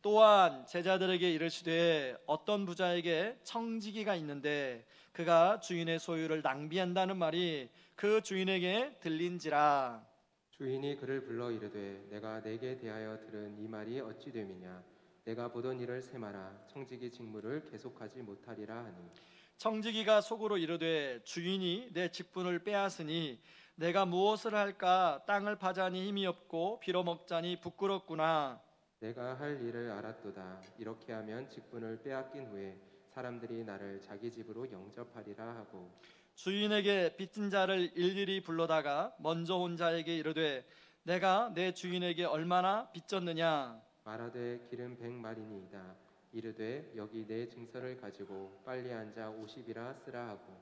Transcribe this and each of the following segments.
또한 제자들에게 이르시되 어떤 부자에게 청지기가 있는데 그가 주인의 소유를 낭비한다는 말이 그 주인에게 들린지라. 주인이 그를 불러 이르되 내가 내게 대하여 들은 이 말이 어찌 됨이냐. 내가 보던 일을 세마라. 청지기 직무를 계속하지 못하리라 하니. 청지기가 속으로 이르되 주인이 내 직분을 빼앗으니 내가 무엇을 할까? 땅을 파자니 힘이 없고 빌어먹자니 부끄럽구나. 내가 할 일을 알았도다. 이렇게 하면 직분을 빼앗긴 후에 사람들이 나를 자기 집으로 영접하리라 하고. 주인에게 빚진 자를 일일이 불러다가 먼저 온 자에게 이르되 내가 내 주인에게 얼마나 빚졌느냐. 말하되 기름 100마리니이다. 이르되 여기 내 증서를 가지고 빨리 앉아 50이라 쓰라 하고.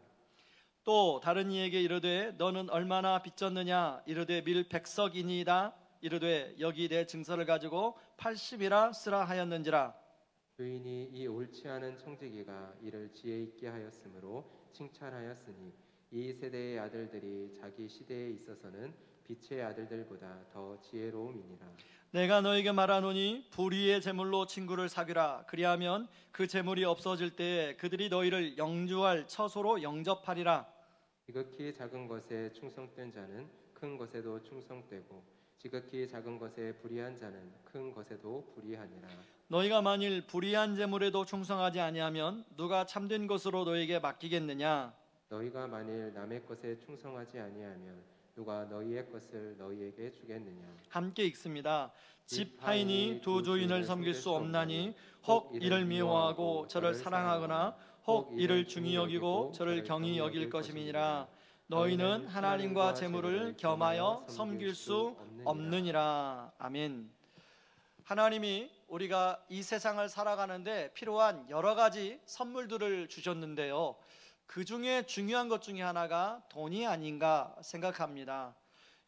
또 다른 이에게 이르되 너는 얼마나 빚졌느냐. 이르되 밀 100석이니이다. 이르되 여기 내 증서를 가지고 80이라 쓰라 하였는지라. 주인이 이 옳지 않은 청지기가 이를 지혜 있게 하였으므로 칭찬하였으니 이 세대의 아들들이 자기 시대에 있어서는 빛의 아들들보다 더 지혜로움이니라. 내가 너에게 말하노니 불의의 재물로 친구를 사귀라. 그리하면 그 재물이 없어질 때에 그들이 너희를 영주할 처소로 영접하리라. 지극히 작은 것에 충성된 자는 큰 것에도 충성되고 지극히 작은 것에 불의한 자는 큰 것에도 불의하니라. 너희가 만일 불의한 재물에도 충성하지 아니하면 누가 참된 것으로 너희에게 맡기겠느냐. 너희가 만일 남의 것에 충성하지 아니하면 누가 너희의 것을 너희에게 주겠느냐. 함께 읽습니다. 집 하인이 두 주인을 섬길 수 없나니 혹 이를 미워하고 저를 사랑하거나 혹 이를 중히 여기고 저를 경히 여길 것임이니라. 너희는 하나님과 재물을 겸하여 섬길 수 없느니라. 아멘. 하나님이 우리가 이 세상을 살아가는데 필요한 여러 가지 선물들을 주셨는데요, 그 중에 중요한 것 중에 하나가 돈이 아닌가 생각합니다.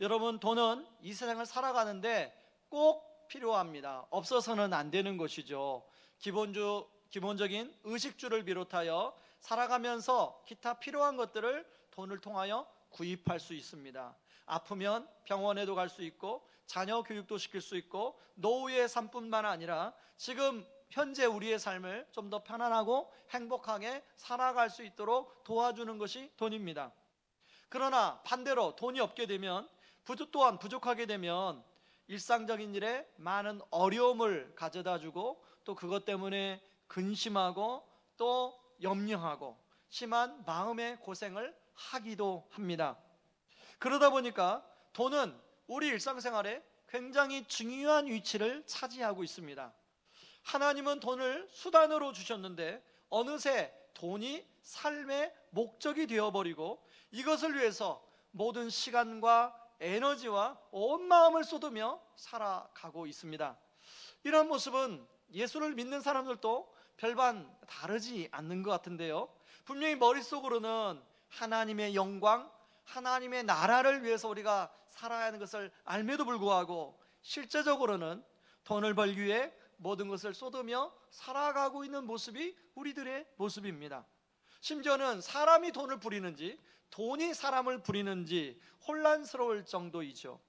여러분, 돈은 이 세상을 살아가는데 꼭 필요합니다. 없어서는 안 되는 것이죠. 기본적인 의식주를 비롯하여 살아가면서 기타 필요한 것들을 돈을 통하여 구입할 수 있습니다. 아프면 병원에도 갈 수 있고 자녀 교육도 시킬 수 있고 노후의 삶뿐만 아니라 지금 현재 우리의 삶을 좀 더 편안하고 행복하게 살아갈 수 있도록 도와주는 것이 돈입니다. 그러나 반대로 돈이 없게 되면, 또한 부족하게 되면 일상적인 일에 많은 어려움을 가져다 주고 또 그것 때문에 근심하고 또 염려하고 심한 마음의 고생을 하기도 합니다. 그러다 보니까 돈은 우리 일상생활에 굉장히 중요한 위치를 차지하고 있습니다. 하나님은 돈을 수단으로 주셨는데 어느새 돈이 삶의 목적이 되어버리고 이것을 위해서 모든 시간과 에너지와 온 마음을 쏟으며 살아가고 있습니다. 이런 모습은 예수를 믿는 사람들도 별반 다르지 않는 것 같은데요, 분명히 머릿속으로는 하나님의 영광, 하나님의 나라를 위해서 우리가 살아야 하는 것을 알매도 불구하고 실제적으로는 돈을 벌기 위해 모든 것을 쏟으며 살아가고 있는 모습이 우리들의 모습입니다. 심지어는 사람이 돈을 부리는지 돈이 사람을 부리는지 혼란스러울 정도이죠.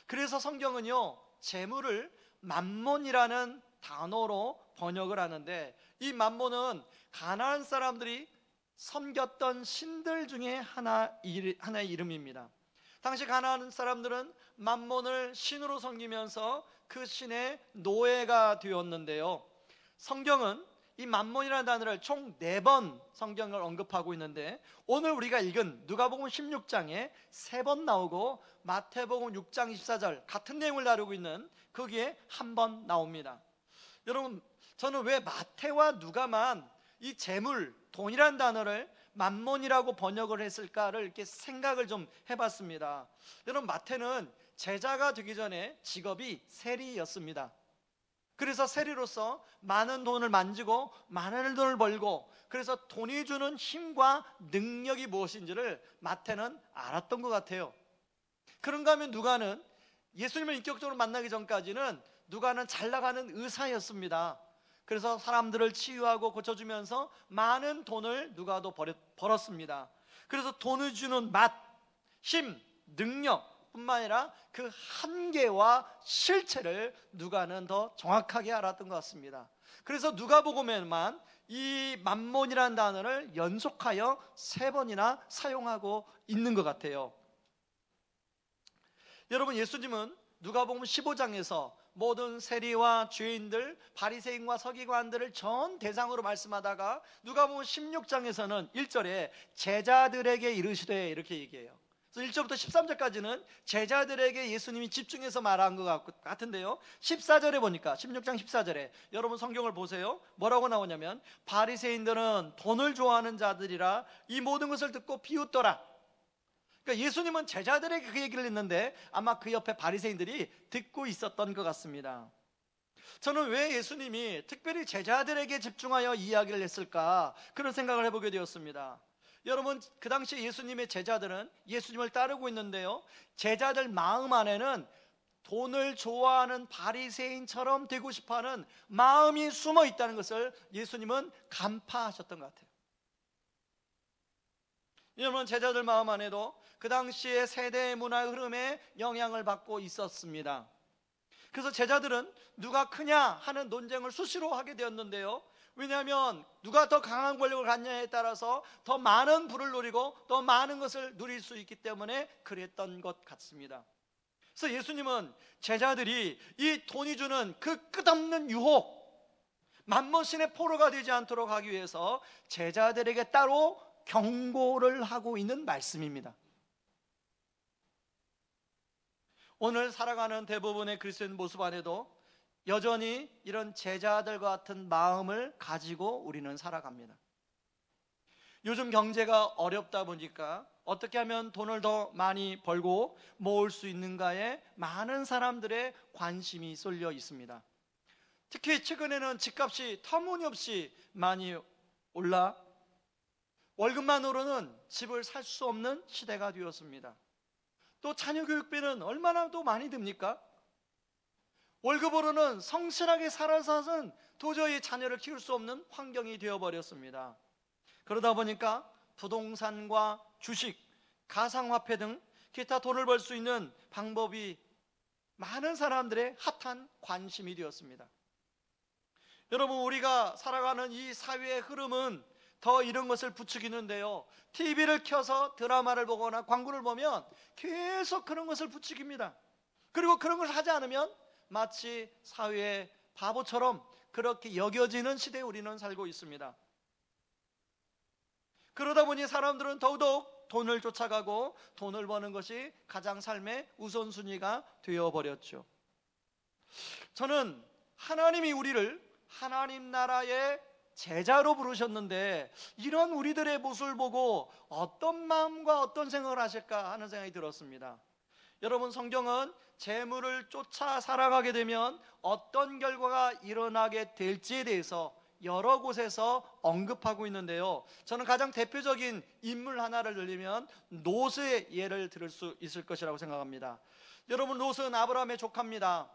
그래서 성경은요, 재물을 맘몬이라는 단어로 번역을 하는데, 이 맘몬은 가나안 사람들이 섬겼던 신들 중에 하나의 이름입니다. 당시 가나안 사람들은 맘몬을 신으로 섬기면서 그 신의 노예가 되었는데요, 성경은 이 맘몬이라는 단어를 총 4번 성경을 언급하고 있는데, 오늘 우리가 읽은 누가복음 16장에 3번 나오고 마태복음 6장 24절 같은 내용을 다루고 있는 거기에 한 번 나옵니다. 여러분, 저는 왜 마태와 누가만 이 재물, 돈이란 단어를 맘몬이라고 번역을 했을까를 이렇게 생각을 좀 해봤습니다. 여러분, 마태는 제자가 되기 전에 직업이 세리였습니다. 그래서 세리로서 많은 돈을 만지고 많은 돈을 벌고, 그래서 돈이 주는 힘과 능력이 무엇인지를 마태는 알았던 것 같아요. 그런가 하면 누가는 예수님을 인격적으로 만나기 전까지는 누가는 잘 나가는 의사였습니다. 그래서 사람들을 치유하고 고쳐주면서 많은 돈을 누가도 벌었습니다. 그래서 돈을 주는 맛, 힘, 능력, 뿐만 아니라 그 한계와 실체를 누가는 더 정확하게 알았던 것 같습니다. 그래서 누가복음에만 이 만몬이라는 단어를 연속하여 3번이나 사용하고 있는 것 같아요. 여러분, 예수님은 누가복음 15장에서 모든 세리와 죄인들, 바리새인과 서기관들을 전 대상으로 말씀하다가 누가복음 16장에서는 1절에 제자들에게 이르시되 이렇게 얘기해요. 그래서 1절부터 13절까지는 제자들에게 예수님이 집중해서 말한 것 같은데요, 14절에 보니까 16장 14절에 여러분 성경을 보세요. 뭐라고 나오냐면 바리새인들은 돈을 좋아하는 자들이라 이 모든 것을 듣고 비웃더라. 그러니까 예수님은 제자들에게 그 얘기를 했는데 아마 그 옆에 바리새인들이 듣고 있었던 것 같습니다. 저는 왜 예수님이 특별히 제자들에게 집중하여 이야기를 했을까, 그런 생각을 해보게 되었습니다. 여러분, 그 당시 예수님의 제자들은 예수님을 따르고 있는데요, 제자들 마음 안에는 돈을 좋아하는 바리새인처럼 되고 싶어하는 마음이 숨어 있다는 것을 예수님은 간파하셨던 것 같아요. 여러분, 제자들 마음 안에도 그 당시의 세대 문화 흐름에 영향을 받고 있었습니다. 그래서 제자들은 누가 크냐 하는 논쟁을 수시로 하게 되었는데요, 왜냐하면 누가 더 강한 권력을 갖냐에 따라서 더 많은 부를 누리고 더 많은 것을 누릴 수 있기 때문에 그랬던 것 같습니다. 그래서 예수님은 제자들이 이 돈이 주는 그 끝없는 유혹, 만몬신의 포로가 되지 않도록 하기 위해서 제자들에게 따로 경고를 하고 있는 말씀입니다. 오늘 살아가는 대부분의 그리스도인 모습 안에도 여전히 이런 제자들과 같은 마음을 가지고 우리는 살아갑니다. 요즘 경제가 어렵다 보니까 어떻게 하면 돈을 더 많이 벌고 모을 수 있는가에 많은 사람들의 관심이 쏠려 있습니다. 특히 최근에는 집값이 터무니없이 많이 올라 월급만으로는 집을 살 수 없는 시대가 되었습니다. 또 자녀 교육비는 얼마나 또 많이 듭니까? 월급으로는 성실하게 살아서는 도저히 자녀를 키울 수 없는 환경이 되어버렸습니다. 그러다 보니까 부동산과 주식, 가상화폐 등 기타 돈을 벌 수 있는 방법이 많은 사람들의 핫한 관심이 되었습니다. 여러분, 우리가 살아가는 이 사회의 흐름은 더 이런 것을 부추기는데요, TV를 켜서 드라마를 보거나 광고를 보면 계속 그런 것을 부추깁니다. 그리고 그런 것을 하지 않으면 마치 사회의 바보처럼 그렇게 여겨지는 시대에 우리는 살고 있습니다. 그러다 보니 사람들은 더더욱 돈을 쫓아가고 돈을 버는 것이 가장 삶의 우선순위가 되어버렸죠. 저는 하나님이 우리를 하나님 나라의 제자로 부르셨는데 이런 우리들의 모습을 보고 어떤 마음과 어떤 생각을 하실까 하는 생각이 들었습니다. 여러분, 성경은 재물을 쫓아 살아가게 되면 어떤 결과가 일어나게 될지에 대해서 여러 곳에서 언급하고 있는데요, 저는 가장 대표적인 인물 하나를 들리면 롯의 예를 들을 수 있을 것이라고 생각합니다. 여러분, 롯은 아브라함의 조카입니다.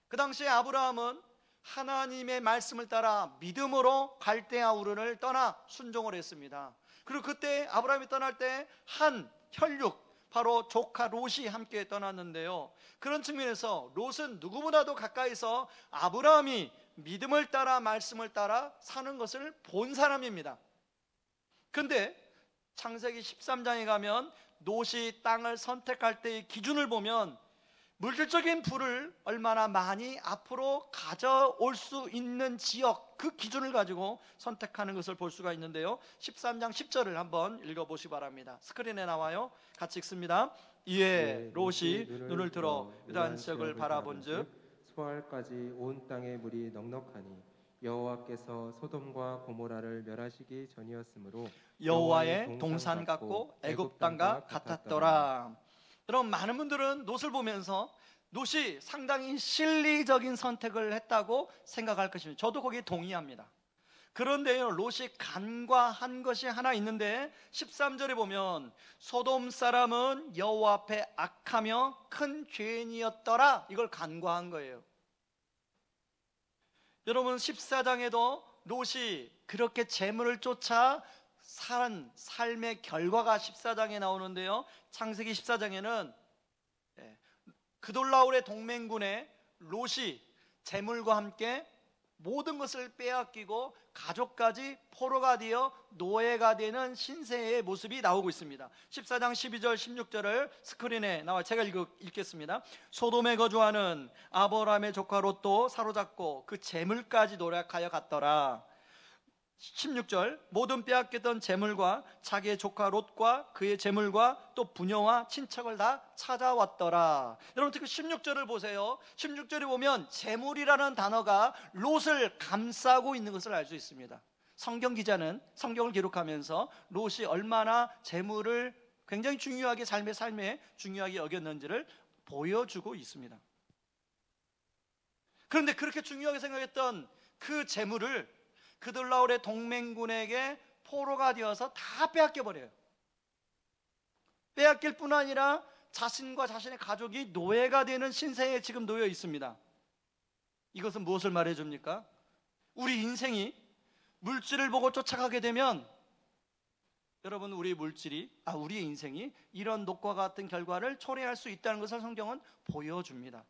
그 당시에 아브라함은 하나님의 말씀을 따라 믿음으로 갈대아 우르를 떠나 순종을 했습니다. 그리고 그때 아브라함이 떠날 때 한 혈육, 바로 조카 롯이 함께 떠났는데요, 그런 측면에서 롯은 누구보다도 가까이서 아브라함이 믿음을 따라 말씀을 따라 사는 것을 본 사람입니다. 그런데 창세기 13장에 가면 롯이 땅을 선택할 때의 기준을 보면 물질적인 부를 얼마나 많이 앞으로 가져올 수 있는 지역, 그 기준을 가지고 선택하는 것을 볼 수가 있는데요, 13장 10절을 한번 읽어보시기 바랍니다. 스크린에 나와요. 같이 읽습니다. 이에 롯이 눈을 들어 유다한 지역을 바라본즉 소알까지 온 땅의 물이 넉넉하니 여호와께서 소돔과 고모라를 멸하시기 전이었으므로 여호와의 동산 같고 애굽 땅과 같았더라. 여러분, 많은 분들은 롯을 보면서 롯이 상당히 실리적인 선택을 했다고 생각할 것입니다. 저도 거기에 동의합니다. 그런데요, 롯이 간과한 것이 하나 있는데 13절에 보면 소돔 사람은 여호와 앞에 악하며 큰 죄인이었더라, 이걸 간과한 거예요. 여러분, 14장에도 롯이 그렇게 재물을 쫓아 산 삶의 결과가 14장에 나오는데요, 창세기 14장에는 그돌라올의 동맹군의 롯이 재물과 함께 모든 것을 빼앗기고 가족까지 포로가 되어 노예가 되는 신세의 모습이 나오고 있습니다. 14장 12절 16절을 스크린에 나와 제가 읽겠습니다. 소돔에 거주하는 아브라함의 조카 롯도 사로잡고 그 재물까지 노력하여 갔더라. 16절 모든 빼앗겼던 재물과 자기의 조카 롯과 그의 재물과 또 부녀와 친척을 다 찾아왔더라. 여러분 특히 16절을 보세요. 16절에 보면 재물이라는 단어가 롯을 감싸고 있는 것을 알 수 있습니다. 성경 기자는 성경을 기록하면서 롯이 얼마나 재물을 굉장히 중요하게 삶에 중요하게 여겼는지를 보여주고 있습니다. 그런데 그렇게 중요하게 생각했던 그 재물을 그돌라올의 동맹군에게 포로가 되어서 다 빼앗겨 버려요. 빼앗길 뿐 아니라 자신과 자신의 가족이 노예가 되는 신세에 지금 놓여 있습니다. 이것은 무엇을 말해줍니까? 우리 인생이 물질을 보고 쫓아가게 되면 여러분 우리의 인생이 이런 녹과 같은 결과를 초래할 수 있다는 것을 성경은 보여줍니다.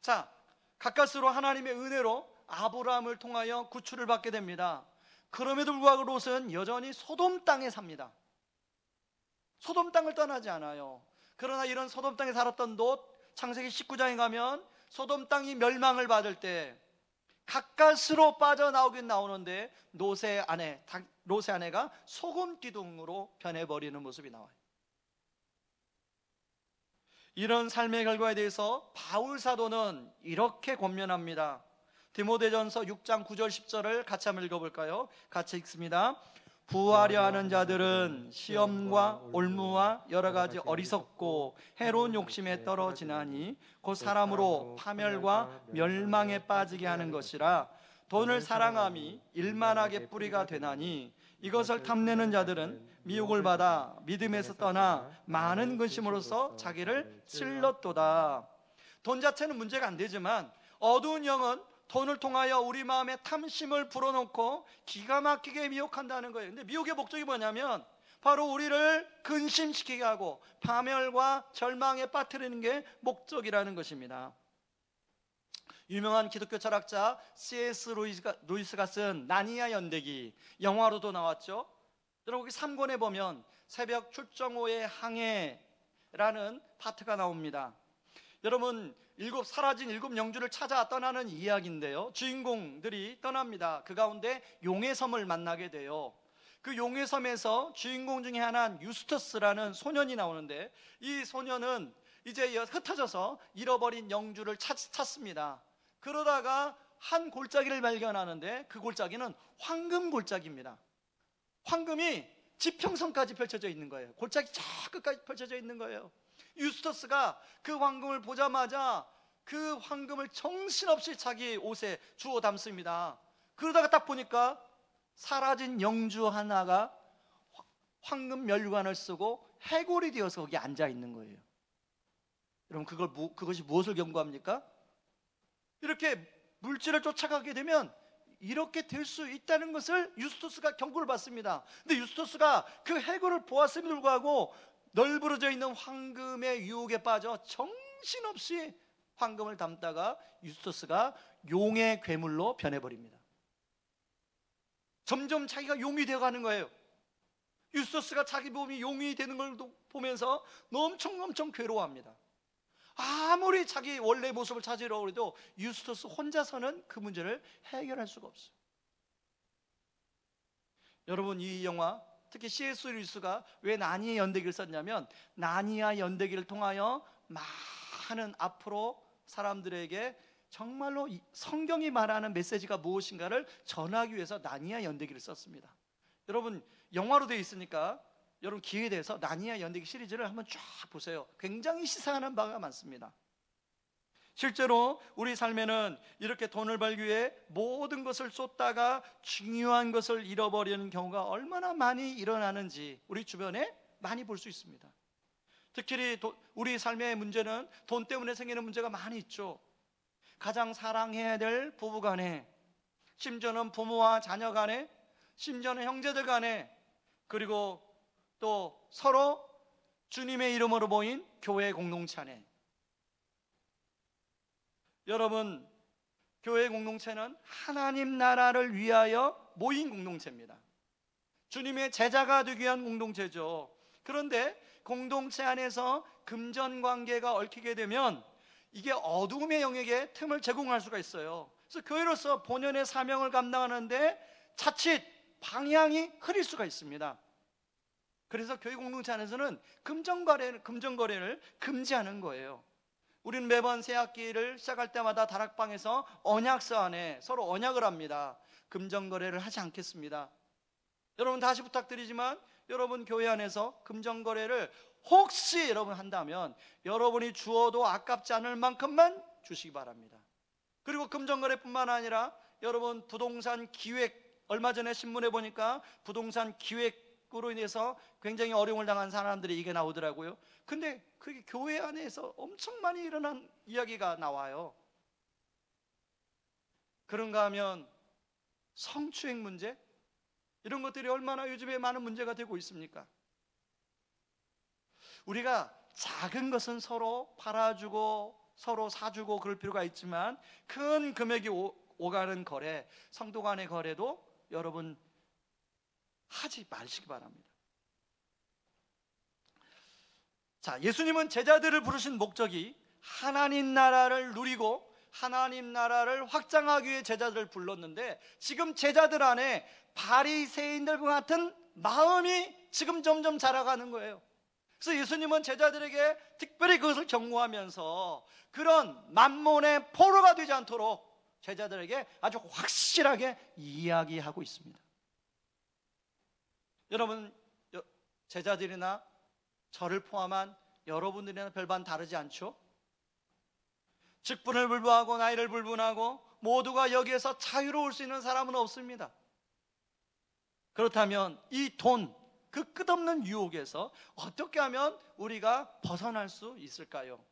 자, 가까스로 하나님의 은혜로 아브라함을 통하여 구출을 받게 됩니다. 그럼에도 불구하고 롯은 여전히 소돔 땅에 삽니다. 소돔 땅을 떠나지 않아요. 그러나 이런 소돔 땅에 살았던 롯, 창세기 19장에 가면 소돔 땅이 멸망을 받을 때 가까스로 빠져나오긴 나오는데 롯의 아내가 소금 기둥으로 변해버리는 모습이 나와요. 이런 삶의 결과에 대해서 바울 사도는 이렇게 권면합니다. 디모데전서 6장 9절 10절을 같이 한번 읽어볼까요? 같이 읽습니다. 부하려 하는 자들은 시험과 올무와 여러 가지 어리석고 해로운 욕심에 떨어지나니 곧 사람으로 파멸과 멸망에 빠지게 하는 것이라. 돈을 사랑함이 일만하게 뿌리가 되나니 이것을 탐내는 자들은 미혹을 받아 믿음에서 떠나 많은 근심으로써 자기를 찔렀도다. 돈 자체는 문제가 안 되지만 어두운 영은 돈을 통하여 우리 마음에 탐심을 불어넣고 기가 막히게 미혹한다는 거예요. 근데 미혹의 목적이 뭐냐면 바로 우리를 근심시키게 하고 파멸과 절망에 빠뜨리는 게 목적이라는 것입니다. 유명한 기독교 철학자 C.S. 루이스가 쓴 나니아 연대기, 영화로도 나왔죠. 여러분 거기 3권에 보면 새벽 출정호의 항해라는 파트가 나옵니다. 여러분 사라진 일곱 영주를 찾아 떠나는 이야기인데요, 주인공들이 떠납니다. 그 가운데 용의 섬을 만나게 돼요. 그 용의 섬에서 주인공 중에 하나인 유스터스라는 소년이 나오는데, 이 소년은 이제 흩어져서 잃어버린 영주를 찾습니다. 그러다가 한 골짜기를 발견하는데 그 골짜기는 황금 골짜기입니다. 황금이 지평선까지 펼쳐져 있는 거예요. 골짜기 저 끝까지 펼쳐져 있는 거예요. 유스터스가 그 황금을 보자마자 그 황금을 정신없이 자기 옷에 주워 담습니다. 그러다가 딱 보니까 사라진 영주 하나가 황금 멸관을 쓰고 해골이 되어서 거기 앉아 있는 거예요. 여러분 그것이 무엇을 경고합니까? 이렇게 물질을 쫓아가게 되면 이렇게 될 수 있다는 것을 유스토스가 경고를 받습니다. 근데 유스토스가 그 해골을 보았음에도 불구하고 널브러져 있는 황금의 유혹에 빠져 정신없이 황금을 담다가 유스토스가 용의 괴물로 변해버립니다. 점점 자기가 용이 되어가는 거예요. 유스토스가 자기 몸이 용이 되는 걸 보면서 엄청 괴로워합니다. 아무리 자기 원래 모습을 찾으려고 해도 유스토스 혼자서는 그 문제를 해결할 수가 없어요. 여러분 이 영화, 특히 C.S. 루이스가 왜 나니아 연대기를 썼냐면 나니아 연대기를 통하여 많은 앞으로 사람들에게 정말로 성경이 말하는 메시지가 무엇인가를 전하기 위해서 나니아 연대기를 썼습니다. 여러분 영화로 되어 있으니까 여러분 기회에 대해서 나니아 연대기 시리즈를 한번 쫙 보세요. 굉장히 시사하는 바가 많습니다. 실제로 우리 삶에는 이렇게 돈을 벌기 위해 모든 것을 쏟다가 중요한 것을 잃어버리는 경우가 얼마나 많이 일어나는지 우리 주변에 많이 볼 수 있습니다. 특히 우리 삶의 문제는 돈 때문에 생기는 문제가 많이 있죠. 가장 사랑해야 될 부부 간에, 심지어는 부모와 자녀 간에, 심지어는 형제들 간에, 그리고 또 서로 주님의 이름으로 모인 교회 공동체 안에 여러분, 교회 공동체는 하나님 나라를 위하여 모인 공동체입니다. 주님의 제자가 되기 위한 공동체죠. 그런데 공동체 안에서 금전관계가 얽히게 되면 이게 어둠의 영역에 틈을 제공할 수가 있어요. 그래서 교회로서 본연의 사명을 감당하는데 자칫 방향이 흐릴 수가 있습니다. 그래서 교회 공동체 안에서는 금전거래를 금지하는 거예요. 우리는 매번 새 학기를 시작할 때마다 다락방에서 언약서 안에 서로 언약을 합니다. 금전거래를 하지 않겠습니다. 여러분, 다시 부탁드리지만 여러분 교회 안에서 금전거래를 혹시 여러분 한다면 여러분이 주어도 아깝지 않을 만큼만 주시기 바랍니다. 그리고 금전거래뿐만 아니라 여러분 부동산 기획, 얼마 전에 신문에 보니까 부동산 기획으로 인해서 굉장히 어려움을 당한 사람들이 이게 나오더라고요. 근데 그게 교회 안에서 엄청 많이 일어난 이야기가 나와요. 그런가 하면 성추행 문제, 이런 것들이 얼마나 요즘에 많은 문제가 되고 있습니까? 우리가 작은 것은 서로 팔아주고 서로 사주고 그럴 필요가 있지만 큰 금액이 오가는 거래, 성도 간의 거래도 여러분 하지 마시기 바랍니다. 자, 예수님은 제자들을 부르신 목적이 하나님 나라를 누리고 하나님 나라를 확장하기 위해 제자들을 불렀는데, 지금 제자들 안에 바리새인들과 같은 마음이 지금 점점 자라가는 거예요. 그래서 예수님은 제자들에게 특별히 그것을 경고하면서 그런 만몬의 포로가 되지 않도록 제자들에게 아주 확실하게 이야기하고 있습니다. 여러분, 제자들이나 저를 포함한 여러분들이나 별반 다르지 않죠? 직분을 불구하고 나이를 불문하고 모두가 여기에서 자유로울 수 있는 사람은 없습니다. 그렇다면 이 돈, 그 끝없는 유혹에서 어떻게 하면 우리가 벗어날 수 있을까요?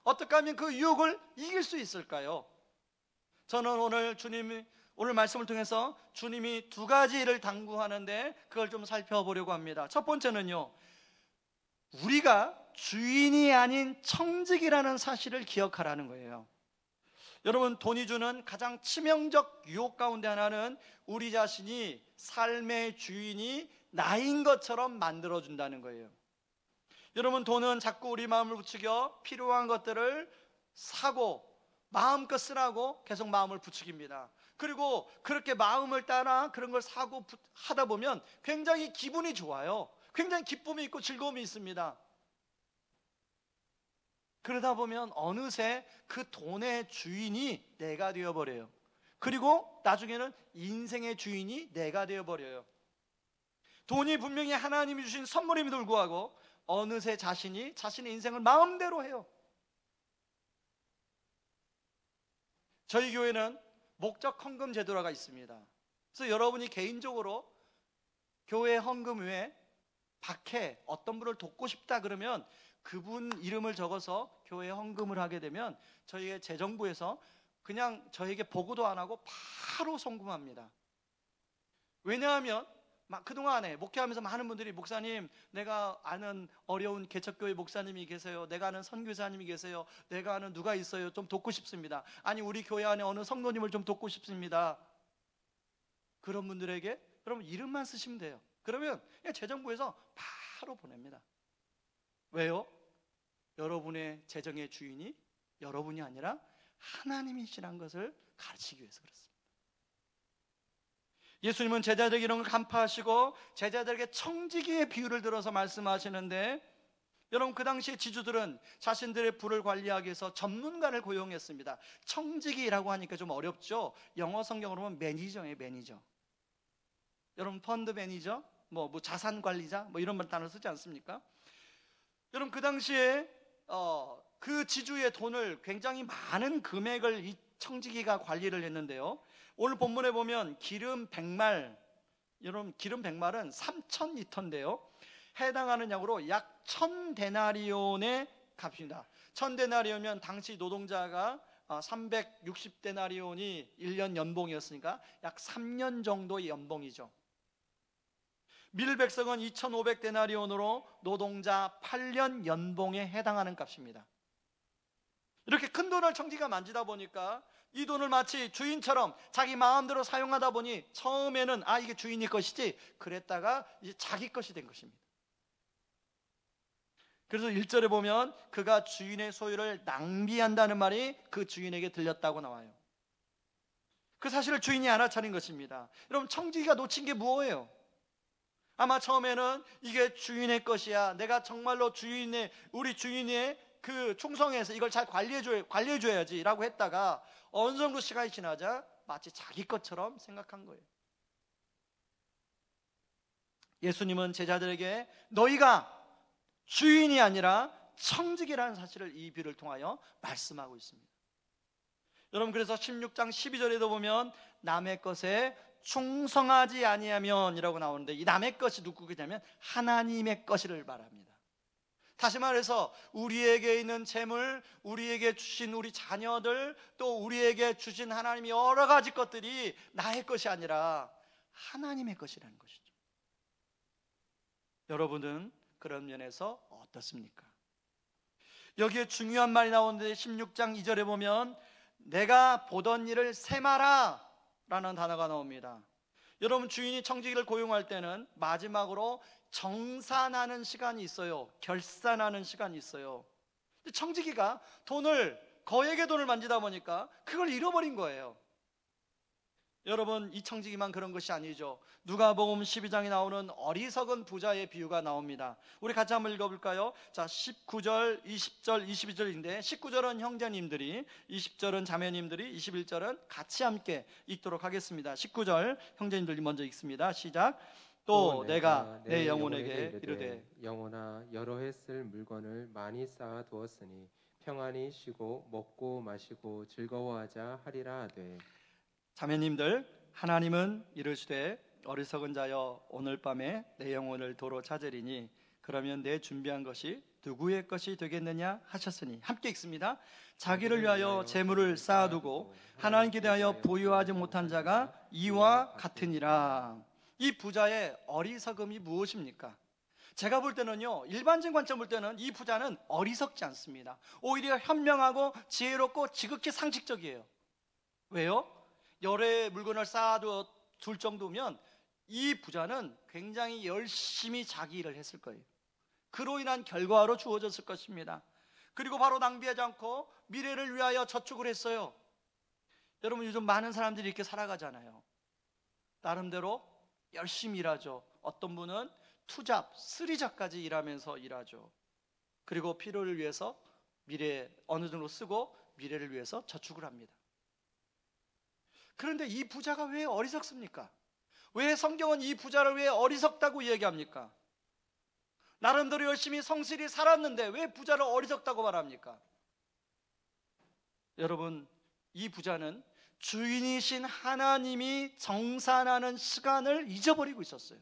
어떻게 하면 그 유혹을 이길 수 있을까요? 저는 오늘 말씀을 통해서 주님이 두 가지를 당부하는데 그걸 좀 살펴보려고 합니다. 첫 번째는요, 우리가 주인이 아닌 청직이라는 사실을 기억하라는 거예요. 여러분, 돈이 주는 가장 치명적 유혹 가운데 하나는 우리 자신이 삶의 주인이 나인 것처럼 만들어준다는 거예요. 여러분, 돈은 자꾸 우리 마음을 부추겨 필요한 것들을 사고 마음껏 쓰라고 계속 마음을 부추깁니다. 그리고 그렇게 마음을 따라 그런 걸 사고 하다 보면 굉장히 기분이 좋아요. 굉장히 기쁨이 있고 즐거움이 있습니다. 그러다 보면 어느새 그 돈의 주인이 내가 되어버려요. 그리고 나중에는 인생의 주인이 내가 되어버려요. 돈이 분명히 하나님이 주신 선물임에도 불구하고 어느새 자신의 인생을 마음대로 해요. 저희 교회는 목적 헌금 제도가 있습니다. 그래서 여러분이 개인적으로 교회 헌금 외에 밖에 어떤 분을 돕고 싶다 그러면 그분 이름을 적어서 교회 헌금을 하게 되면 저희의 재정부에서 그냥 저에게 보고도 안 하고 바로 송금합니다. 왜냐하면 그동안에 목회하면서 많은 분들이 목사님, 내가 아는 어려운 개척교회 목사님이 계세요. 내가 아는 선교사님이 계세요. 내가 아는 누가 있어요. 좀 돕고 싶습니다. 아니, 우리 교회 안에 어느 성도님을 좀 돕고 싶습니다. 그런 분들에게 여러분 이름만 쓰시면 돼요. 그러면 재정부에서 바로 보냅니다. 왜요? 여러분의 재정의 주인이 여러분이 아니라 하나님이시라는 것을 가르치기 위해서 그렇습니다. 예수님은 제자들에게 이런 걸 간파하시고 제자들에게 청지기의 비유를 들어서 말씀하시는데, 여러분 그 당시에 지주들은 자신들의 부를 관리하기 위해서 전문가를 고용했습니다. 청지기라고 하니까 좀 어렵죠? 영어 성경으로 보면 매니저예요, 매니저. 여러분 펀드 매니저, 뭐 자산 관리자, 이런 단어 쓰지 않습니까? 여러분 그 당시에 그 지주의 돈을 굉장히 많은 금액을 이 청지기가 관리를 했는데요. 오늘 본문에 보면 기름 100말, 여러분 기름 100말은 3,000리터인데요. 해당하는 양으로 약 1,000데나리온의 값입니다. 1,000데나리온이면 당시 노동자가 360데나리온이 1년 연봉이었으니까 약 3년 정도의 연봉이죠. 밀백석은 2,500데나리온으로 노동자 8년 연봉에 해당하는 값입니다. 이렇게 큰 돈을 청지기가 만지다 보니까 이 돈을 마치 주인처럼 자기 마음대로 사용하다 보니 처음에는 이게 주인이 것이지 그랬다가 이제 자기 것이 된 것입니다. 그래서 1절에 보면 그가 주인의 소유를 낭비한다는 말이 그 주인에게 들렸다고 나와요. 그 사실을 주인이 알아차린 것입니다. 여러분, 청지기가 놓친 게 무엇이에요? 아마 처음에는 이게 주인의 것이야, 내가 정말로 우리 주인의 그 충성해서 이걸 잘 관리해줘야지 라고 했다가 어느 정도 시간이 지나자 마치 자기 것처럼 생각한 거예요. 예수님은 제자들에게 너희가 주인이 아니라 청지기라는 사실을 이 비유를 통하여 말씀하고 있습니다. 여러분, 그래서 16장 12절에도 보면 남의 것에 충성하지 아니하면 이라고 나오는데, 이 남의 것이 누구 것이냐면 하나님의 것을 말합니다. 다시 말해서 우리에게 있는 재물, 우리에게 주신 우리 자녀들, 또 우리에게 주신 하나님의 여러 가지 것들이 나의 것이 아니라 하나님의 것이라는 것이죠. 여러분은 그런 면에서 어떻습니까? 여기에 중요한 말이 나오는데 16장 2절에 보면 내가 보던 일을 세마라 라는 단어가 나옵니다. 여러분, 주인이 청지기를 고용할 때는 마지막으로 정산하는 시간이 있어요. 결산하는 시간이 있어요. 근데 청지기가 거액의 돈을 만지다 보니까 그걸 잃어버린 거예요. 여러분, 이 청지기만 그런 것이 아니죠. 누가복음 12장에 나오는 어리석은 부자의 비유가 나옵니다. 우리 같이 한번 읽어볼까요? 자, 19절, 20절, 22절인데 19절은 형제님들이, 20절은 자매님들이, 21절은 같이 함께 읽도록 하겠습니다. 19절 형제님들이 먼저 읽습니다. 시작. 또 내가 내 영혼에게 이르되 영혼아, 여러 해 쓸 물건을 많이 쌓아 두었으니 평안히 쉬고 먹고 마시고 즐거워하자 하리라 하되. 자매님들, 하나님은 이르시되 어리석은 자여 오늘 밤에 내 영혼을 도로 찾으리니 그러면 내 준비한 것이 누구의 것이 되겠느냐 하셨으니. 함께 읽습니다. 자기를 위하여 재물을 쌓아두고 하나님께 대하여 부유하지 못한 자가 이와 같으니라. 이 부자의 어리석음이 무엇입니까? 제가 볼 때는요, 일반적인 관점 볼 때는 이 부자는 어리석지 않습니다. 오히려 현명하고 지혜롭고 지극히 상식적이에요. 왜요? 여러 물건을 쌓아둘 정도면 이 부자는 굉장히 열심히 자기 일을 했을 거예요. 그로 인한 결과로 주어졌을 것입니다. 그리고 바로 낭비하지 않고 미래를 위하여 저축을 했어요. 여러분, 요즘 많은 사람들이 이렇게 살아가잖아요. 나름대로 열심히 일하죠. 어떤 분은 투잡, 쓰리잡까지 일하면서 일하죠. 그리고 필요를 위해서 미래 어느 정도 쓰고 미래를 위해서 저축을 합니다. 그런데 이 부자가 왜 어리석습니까? 왜 성경은 이 부자를 왜 어리석다고 이야기합니까? 나름대로 열심히 성실히 살았는데 왜 부자를 어리석다고 말합니까? 여러분, 이 부자는 주인이신 하나님이 정산하는 시간을 잊어버리고 있었어요.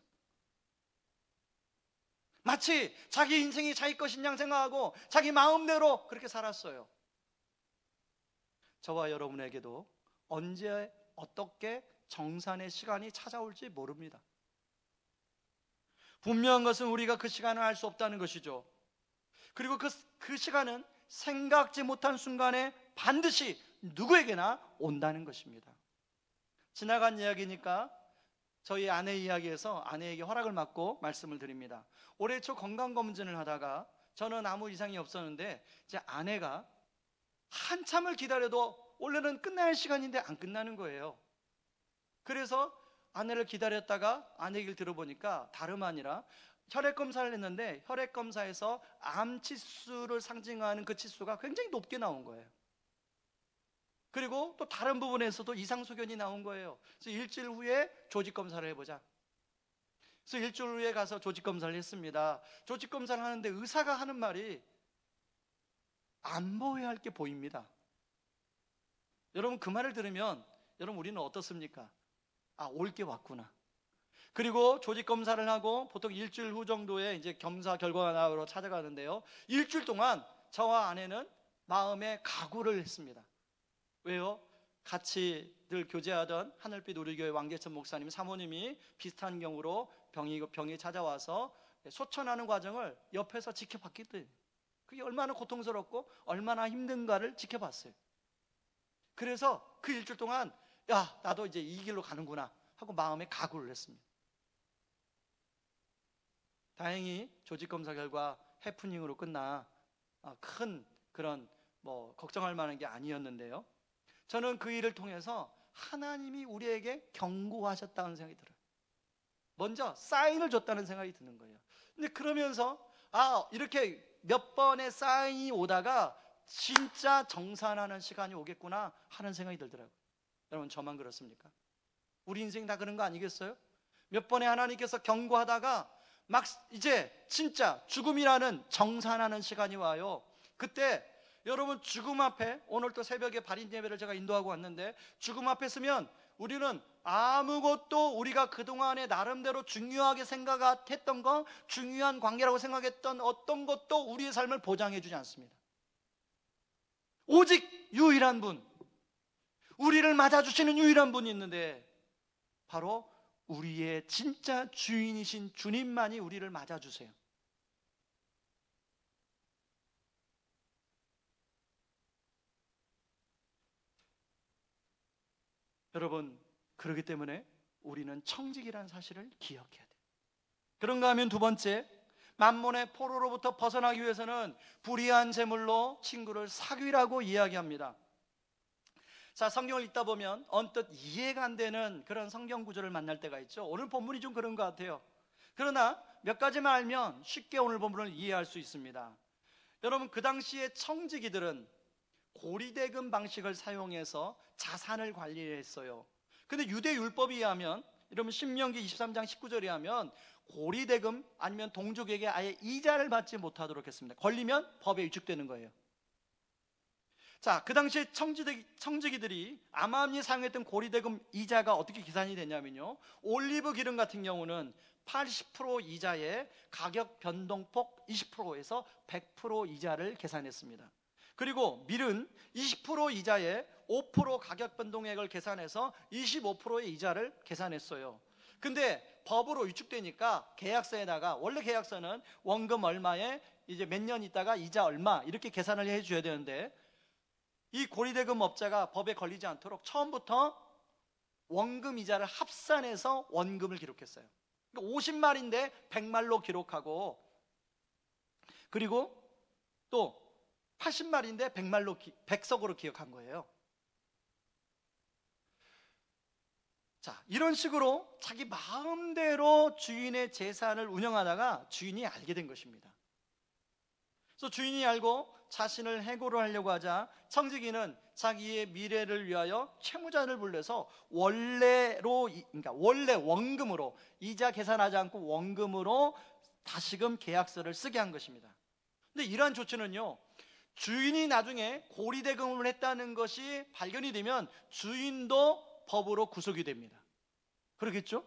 마치 자기 인생이 자기 것인 양 생각하고 자기 마음대로 그렇게 살았어요. 저와 여러분에게도 언제 어떻게 정산의 시간이 찾아올지 모릅니다. 분명한 것은 우리가 그 시간을 알 수 없다는 것이죠. 그리고 그 시간은 생각지 못한 순간에 반드시 누구에게나 온다는 것입니다. 지나간 이야기니까 저희 아내 이야기에서 아내에게 허락을 받고 말씀을 드립니다. 올해 초 건강검진을 하다가 저는 아무 이상이 없었는데 이제 아내가 한참을 기다려도 원래는 끝날 시간인데 안 끝나는 거예요. 그래서 아내를 기다렸다가 아내 얘기를 들어보니까 다름 아니라 혈액검사를 했는데 혈액검사에서 암치수를 상징하는 그 치수가 굉장히 높게 나온 거예요. 그리고 또 다른 부분에서도 이상소견이 나온 거예요. 그래서 일주일 후에 조직검사를 해보자. 그래서 일주일 후에 가서 조직검사를 했습니다. 조직검사를 하는데 의사가 하는 말이 안 보여야 할 게 보입니다. 여러분, 그 말을 들으면 여러분, 우리는 어떻습니까? 올 게 왔구나. 그리고 조직 검사를 하고 보통 일주일 후 정도에 이제 검사 결과가 나오러 찾아가는데요. 일주일 동안 저와 아내는 마음에 각오를 했습니다. 왜요? 같이 늘 교제하던 하늘빛 우리교회 왕계천 목사님 사모님이 비슷한 경우로 병이 찾아와서 소천하는 과정을 옆에서 지켜봤기 때문에 그게 얼마나 고통스럽고 얼마나 힘든가를 지켜봤어요. 그래서 그 일주일 동안 야, 나도 이제 이 길로 가는구나 하고 마음에 각오를 했습니다. 다행히 조직검사 결과 해프닝으로 끝나 큰 그런 걱정할 만한 게 아니었는데요. 저는 그 일을 통해서 하나님이 우리에게 경고하셨다는 생각이 들어요. 먼저 사인을 줬다는 생각이 드는 거예요. 근데 그러면서 이렇게 몇 번의 사인이 오다가 진짜 정산하는 시간이 오겠구나 하는 생각이 들더라고요. 여러분, 저만 그렇습니까? 우리 인생 다 그런 거 아니겠어요? 몇 번의 하나님께서 경고하다가 막 이제 진짜 죽음이라는 정산하는 시간이 와요. 그때 여러분, 죽음 앞에, 오늘 또 새벽에 발인 예배를 제가 인도하고 왔는데, 죽음 앞에 서면 우리는 아무것도 우리가 그동안에 나름대로 중요하게 생각했던 거, 중요한 관계라고 생각했던 어떤 것도 우리의 삶을 보장해 주지 않습니다. 오직 유일한 분, 우리를 맞아주시는 유일한 분이 있는데, 바로 우리의 진짜 주인이신 주님만이 우리를 맞아주세요. 여러분, 그렇기 때문에 우리는 청직이라는 사실을 기억해야 돼요. 그런가 하면 두 번째, 만몬의 포로로부터 벗어나기 위해서는 불의한 재물로 친구를 사귀라고 이야기합니다. 자, 성경을 읽다 보면 언뜻 이해가 안 되는 그런 성경 구절을 만날 때가 있죠. 오늘 본문이 좀 그런 것 같아요. 그러나 몇 가지만 알면 쉽게 오늘 본문을 이해할 수 있습니다. 여러분, 그 당시에 청지기들은 고리대금 방식을 사용해서 자산을 관리했어요. 근데 유대 율법에 의하면, 여러분 신명기 23장 19절에 하면 고리대금 아니면 동족에게 아예 이자를 받지 못하도록 했습니다. 걸리면 법에 위축되는 거예요. 자, 그 당시에 청지기들이 암암리 사용했던 고리대금 이자가 어떻게 계산이 되냐면요, 올리브 기름 같은 경우는 80% 이자에 가격 변동폭 20%에서 100% 이자를 계산했습니다. 그리고 밀은 20% 이자에 5% 가격 변동액을 계산해서 25%의 이자를 계산했어요. 근데 법으로 위축되니까 계약서에다가, 원래 계약서는 원금 얼마에 이제 몇 년 있다가 이자 얼마 이렇게 계산을 해줘야 되는데, 이 고리대금 업자가 법에 걸리지 않도록 처음부터 원금 이자를 합산해서 원금을 기록했어요. 그러니까 50말인데 100말로 기록하고, 그리고 또 80말인데 100석으로 기억한 거예요. 자, 이런 식으로 자기 마음대로 주인의 재산을 운영하다가 주인이 알게 된 것입니다. 그래서 주인이 알고 자신을 해고를 하려고 하자 청지기는 자기의 미래를 위하여 채무자를 불러서 원래 원금으로, 이자 계산하지 않고 원금으로 다시금 계약서를 쓰게 한 것입니다. 근데 이러한 조치는요, 주인이 나중에 고리대금을 했다는 것이 발견이 되면 주인도 법으로 구속이 됩니다. 그러겠죠?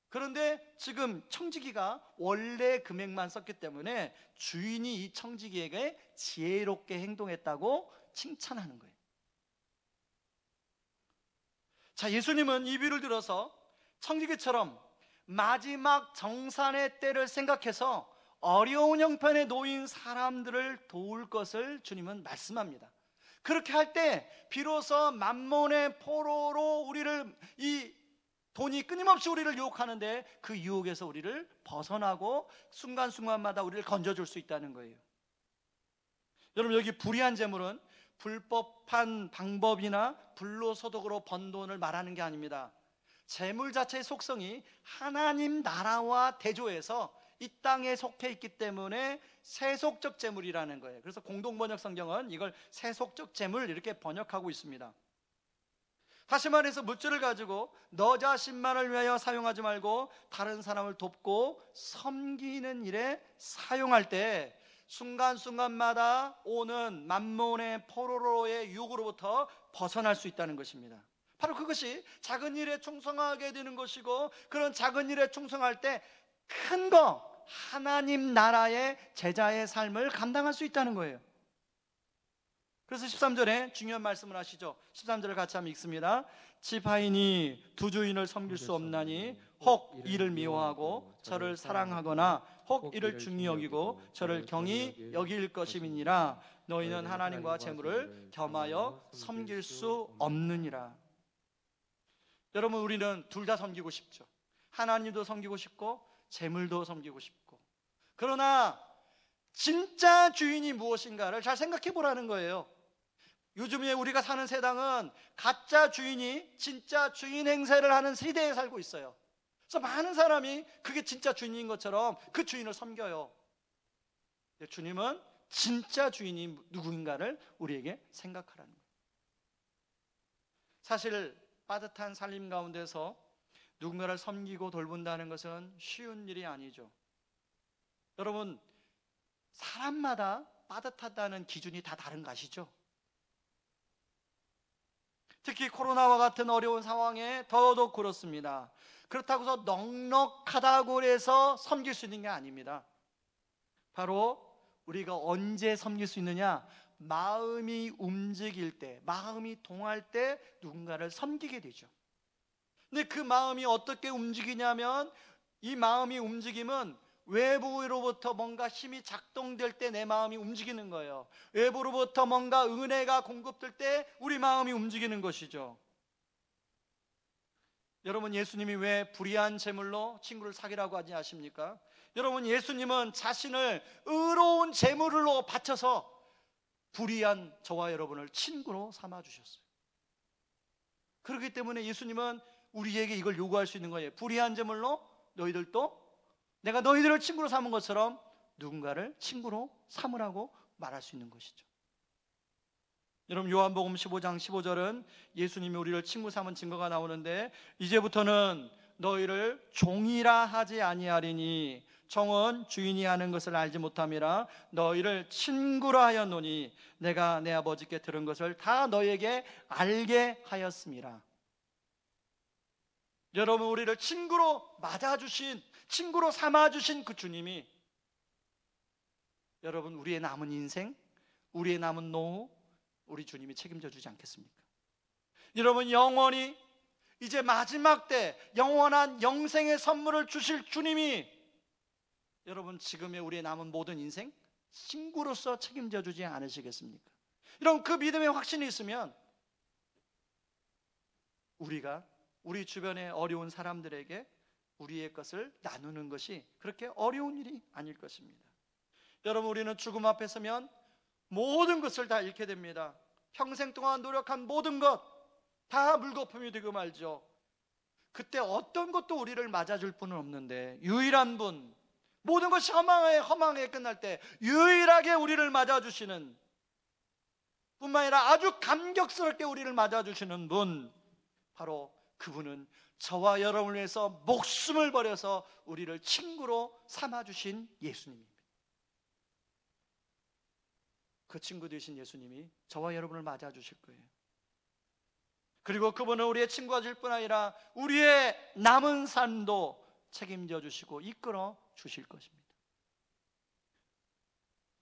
그런데 지금 청지기가 원래 금액만 썼기 때문에 주인이 이 청지기에게 지혜롭게 행동했다고 칭찬하는 거예요. 자, 예수님은 이 비유를 들어서 청지기처럼 마지막 정산의 때를 생각해서 어려운 형편에 놓인 사람들을 도울 것을 주님은 말씀합니다. 그렇게 할 때 비로소 만몬의 포로로 우리를, 이 돈이 끊임없이 우리를 유혹하는데 그 유혹에서 우리를 벗어나고 순간순간마다 우리를 건져줄 수 있다는 거예요. 여러분, 여기 불의한 재물은 불법한 방법이나 불로소득으로 번 돈을 말하는 게 아닙니다. 재물 자체의 속성이 하나님 나라와 대조해서 이 땅에 속해 있기 때문에 세속적 재물이라는 거예요. 그래서 공동번역 성경은 이걸 세속적 재물 이렇게 번역하고 있습니다. 다시 말해서 물질을 가지고 너 자신만을 위하여 사용하지 말고 다른 사람을 돕고 섬기는 일에 사용할 때 순간순간마다 오는 만몬의 포로로의 유혹으로부터 벗어날 수 있다는 것입니다. 바로 그것이 작은 일에 충성하게 되는 것이고, 그런 작은 일에 충성할 때 큰 거, 하나님 나라의 제자의 삶을 감당할 수 있다는 거예요. 그래서 13절에 중요한 말씀을 하시죠. 13절을 같이 한번 읽습니다. 지파인이 두 주인을 섬길 수 없나니 혹 이를 미워하고 저를 사랑하거나 혹 이를 중히 여기고 저를 경히 여길 것임이니라. 너희는 하나님과 재물을 겸하여 섬길 수 없느니라. 여러분, 우리는 둘 다 섬기고 싶죠. 하나님도 섬기고 싶고 재물도 섬기고 싶고. 그러나 진짜 주인이 무엇인가를 잘 생각해 보라는 거예요. 요즘에 우리가 사는 세상은 가짜 주인이 진짜 주인 행세를 하는 시대에 살고 있어요. 그래서 많은 사람이 그게 진짜 주인인 것처럼 그 주인을 섬겨요. 주님은 진짜 주인이 누구인가를 우리에게 생각하라는 거예요. 사실 빠듯한 살림 가운데서 누군가를 섬기고 돌본다는 것은 쉬운 일이 아니죠. 여러분, 사람마다 빠듯하다는 기준이 다 다른 거 아시죠? 특히 코로나와 같은 어려운 상황에 더더욱 그렇습니다. 그렇다고 해서 넉넉하다고 해서 섬길 수 있는 게 아닙니다. 바로 우리가 언제 섬길 수 있느냐? 마음이 움직일 때, 마음이 동할 때 누군가를 섬기게 되죠. 근데 그 마음이 어떻게 움직이냐면, 이 마음이 움직임은 외부로부터 뭔가 힘이 작동될 때 내 마음이 움직이는 거예요. 외부로부터 뭔가 은혜가 공급될 때 우리 마음이 움직이는 것이죠. 여러분, 예수님이 왜 불의한 제물로 친구를 사귀라고 하지 아십니까? 여러분, 예수님은 자신을 의로운 제물로 바쳐서 불의한 저와 여러분을 친구로 삼아주셨어요. 그렇기 때문에 예수님은 우리에게 이걸 요구할 수 있는 거예요. 불의한 제물로 너희들도 내가 너희들을 친구로 삼은 것처럼 누군가를 친구로 삼으라고 말할 수 있는 것이죠. 여러분, 요한복음 15장 15절은 예수님이 우리를 친구 삼은 증거가 나오는데, 이제부터는 너희를 종이라 하지 아니하리니 종은 주인이 하는 것을 알지 못함이라 너희를 친구라 하였노니 내가 내 아버지께 들은 것을 다 너희에게 알게 하였음이라. 여러분, 우리를 친구로 맞아주신, 친구로 삼아주신 그 주님이 여러분, 우리의 남은 인생, 우리의 남은 노후 우리 주님이 책임져 주지 않겠습니까? 여러분, 영원히 이제 마지막 때 영원한 영생의 선물을 주실 주님이 여러분, 지금의 우리의 남은 모든 인생 친구로서 책임져 주지 않으시겠습니까? 이런 그 믿음의 확신이 있으면 우리가 우리 주변의 어려운 사람들에게 우리의 것을 나누는 것이 그렇게 어려운 일이 아닐 것입니다. 여러분, 우리는 죽음 앞에 서면 모든 것을 다 잃게 됩니다. 평생 동안 노력한 모든 것 다 물거품이 되고 말죠. 그때 어떤 것도 우리를 맞아줄 분은 없는데, 유일한 분, 모든 것이 허망하게 끝날 때 유일하게 우리를 맞아주시는, 뿐만 아니라 아주 감격스럽게 우리를 맞아주시는 분, 바로 그분은 저와 여러분을 위해서 목숨을 버려서 우리를 친구로 삼아주신 예수님입니다. 그 친구 되신 예수님이 저와 여러분을 맞아주실 거예요. 그리고 그분은 우리의 친구가 될 뿐 아니라 우리의 남은 삶도 책임져 주시고 이끌어 주실 것입니다.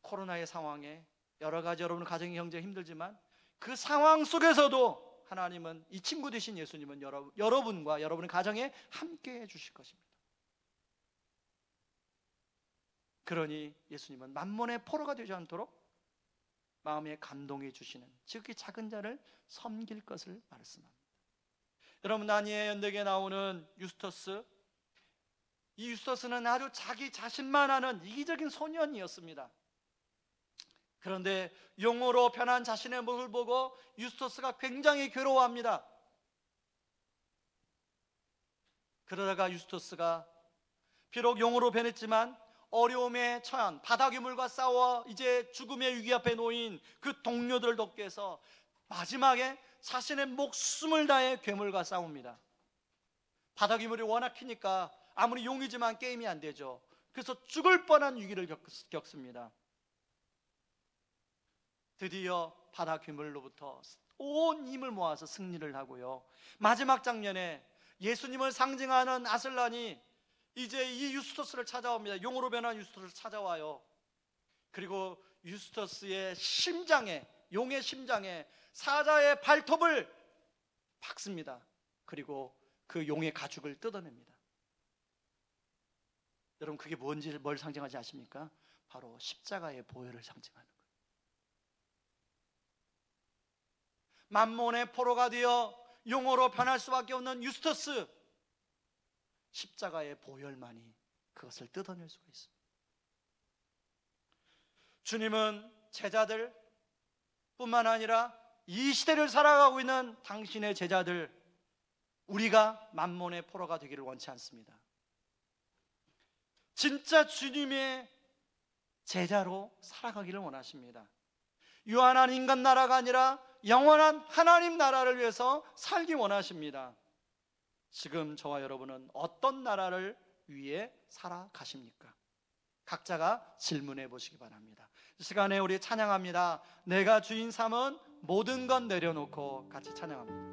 코로나의 상황에 여러 가지 여러분 가정의 경제 힘들지만 그 상황 속에서도 하나님은, 이 친구 되신 예수님은 여러분과 여러분의 가정에 함께 해 주실 것입니다. 그러니 예수님은 만몬의 포로가 되지 않도록 마음에 감동해 주시는, 즉 이 작은 자를 섬길 것을 말씀합니다. 여러분, 다니엘 연대기에 나오는 유스터스, 이 유스터스는 아주 자기 자신만 아는 이기적인 소년이었습니다. 그런데 용으로 변한 자신의 모습을 보고 유스터스가 굉장히 괴로워합니다. 그러다가 유스터스가 비록 용으로 변했지만 어려움에 처한, 바다괴물과 싸워 이제 죽음의 위기 앞에 놓인 그 동료들을 돕기 위해서 마지막에 자신의 목숨을 다해 괴물과 싸웁니다. 바다괴물이 워낙 크니까 아무리 용이지만 게임이 안 되죠. 그래서 죽을 뻔한 위기를 겪습니다. 드디어 바다괴물로부터 온 힘을 모아서 승리를 하고요, 마지막 장면에 예수님을 상징하는 아슬란이 이제 이 유스터스를 찾아옵니다. 용으로 변한 유스터스를 찾아와요. 그리고 유스터스의 심장에, 용의 심장에 사자의 발톱을 박습니다. 그리고 그 용의 가죽을 뜯어냅니다. 여러분 그게 뭘 상징하지 아십니까? 바로 십자가의 보혈을 상징하는 거예요. 만몬의 포로가 되어 용어로 변할 수밖에 없는 유스터스, 십자가의 보혈만이 그것을 뜯어낼 수가 있습니다. 주님은 제자들 뿐만 아니라 이 시대를 살아가고 있는 당신의 제자들, 우리가 만몬의 포로가 되기를 원치 않습니다. 진짜 주님의 제자로 살아가기를 원하십니다. 유한한 인간 나라가 아니라 영원한 하나님 나라를 위해서 살기 원하십니다. 지금 저와 여러분은 어떤 나라를 위해 살아가십니까? 각자가 질문해 보시기 바랍니다. 이 시간에 우리 찬양합니다. 내가 주인 삼은 모든 것 내려놓고 같이 찬양합니다.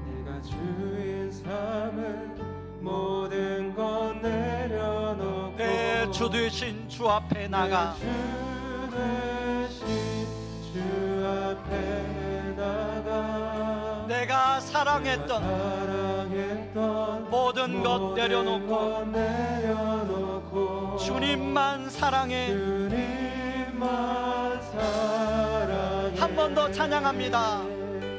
내가 주인 삼은 모든 것 내려놓고 내 주 되신 주 앞에 나가 주 되신 주 앞에 나가 내가 사랑했던 모든 것 내려놓고 주님만 사랑해. 주님만 사랑해. 한 번 더 찬양합니다.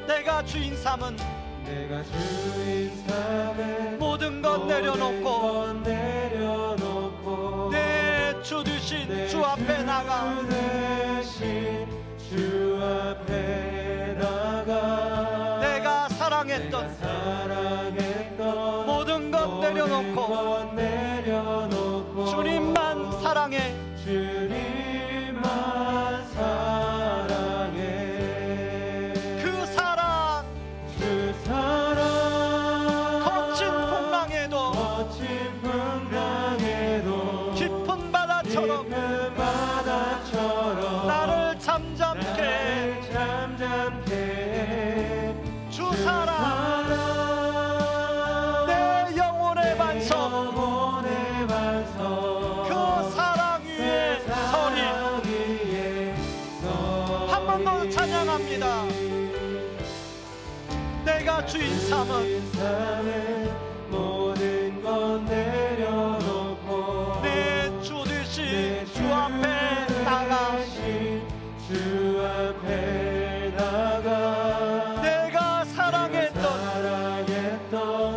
내가 주인 삼은 내가 주인 삼은 모든 것 내려놓고 내 주 되신 주 앞에 나가 주 대신 주 앞에 나가 내가 사랑했던 모든 것 내려놓고 주님만 사랑해. 주님만 사랑해. 그 사랑 주 사랑 거친 풍랑에도 깊은 바다처럼 나를 잠잠케 주 사랑 내 영혼의 반석 그 사랑 위에 서리. 한 번 더 찬양합니다. 내가 주인 삼은 모든 것 내려놓고 내 주 되신 주 앞에 나가 주 앞에 나가 내가 사랑했던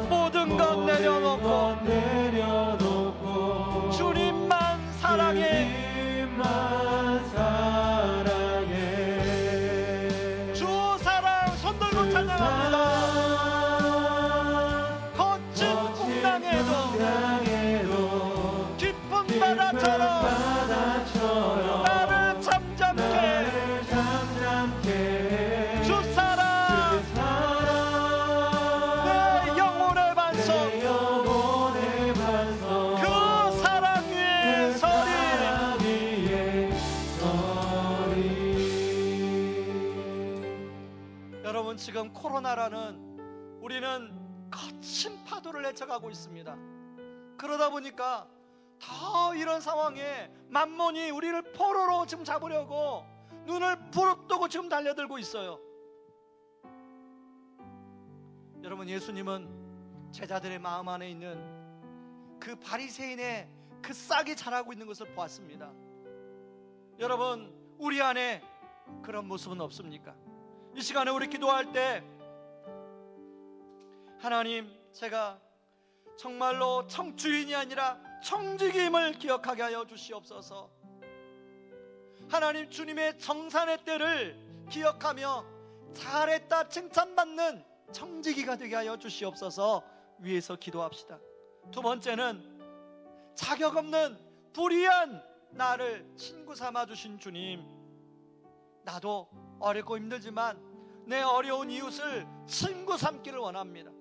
모든 것 내려놓고 주님만 사랑해. 주 사랑 손 들고 찬양합니다. 거친 풍랑에도 깊은 바다처럼 나를 잠잠케 주 사랑 내 영혼의 반석 그 사랑 위에 서리. 여러분 지금 코로나라는 우리는 거친 파도를 헤쳐가고 있습니다. 그러다 보니까 더 이런 상황에 만몬이 우리를 포로로 지금 잡으려고 눈을 부릅뜨고 지금 달려들고 있어요. 여러분 예수님은 제자들의 마음 안에 있는 그 바리새인의 그 싹이 자라고 있는 것을 보았습니다. 여러분 우리 안에 그런 모습은 없습니까? 이 시간에 우리 기도할 때 하나님 제가 정말로 청주인이 아니라 청지기임을 기억하게 하여 주시옵소서. 하나님 주님의 정산의 때를 기억하며 잘했다 칭찬받는 청지기가 되게 하여 주시옵소서. 위에서 기도합시다. 두 번째는 자격 없는 불의한 나를 친구 삼아 주신 주님, 나도 어렵고 힘들지만 내 어려운 이웃을 친구 삼기를 원합니다.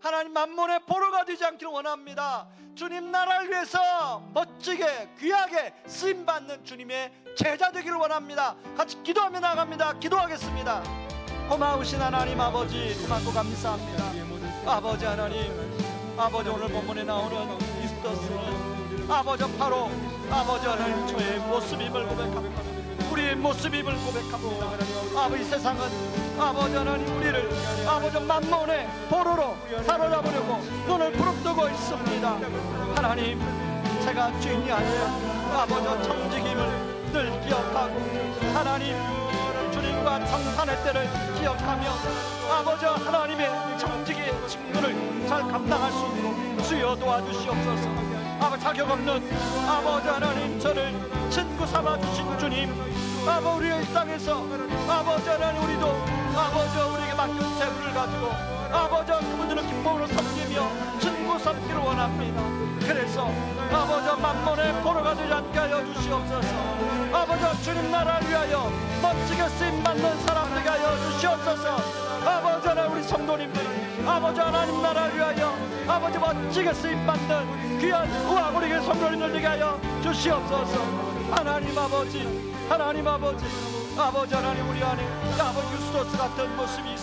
하나님 만몬의 포로가 되지 않기를 원합니다. 주님 나라를 위해서 멋지게 귀하게 쓰임받는 주님의 제자 되기를 원합니다. 같이 기도하며 나갑니다. 기도하겠습니다. 고마우신 하나님 아버지 고맙고 감사합니다. 아버지 하나님, 아버지 오늘 본문에 나오는 유스터스 아버지 바로 아버지 하나님 저의 모습임을 고백합니다. 우리의 모습임을 고백합니다. 아버지, 세상은 아버지 하나님 우리를 아버지 만몬의 포로로 사로잡으려고 눈을 부릅뜨고 있습니다. 하나님, 제가 주인이 아니라 아버지 청지김을 늘 기억하고 하나님 주님과 정산의 때를 기억하며 아버지 하나님의 청지기의 직분을 잘 감당할 수 있도록 주여 도와주시옵소서. 아버지, 자격 없는 아버지 하나님 저를 친구 삼아 주신 주님, 아버지 우리의 일상에서 아버지 하나님 우리도 아버지 우리에게 맡긴 재물을 가지고 아버지 그분들을 기쁨으로 섬기며 친구 삼기를 원합니다. 그래서 아버지 만몬의 포로가 되지 않게 하여 주시옵소서. 아버지 주님 나라를 위하여 멋지게 쓰임받는 사람들에게 하여 주시옵소서. 아버지 하나님 우리 성도님들이 아버지 하나님 나라를 위하여 아버지 멋지게 쓰임받는 귀한 우아구리의 성도님들 되게 하여 주시옵소서. 하나님 아버지, 하나님 아버지, 아버지 하나님 우리 안에 아버지 유스도스 같은 모습이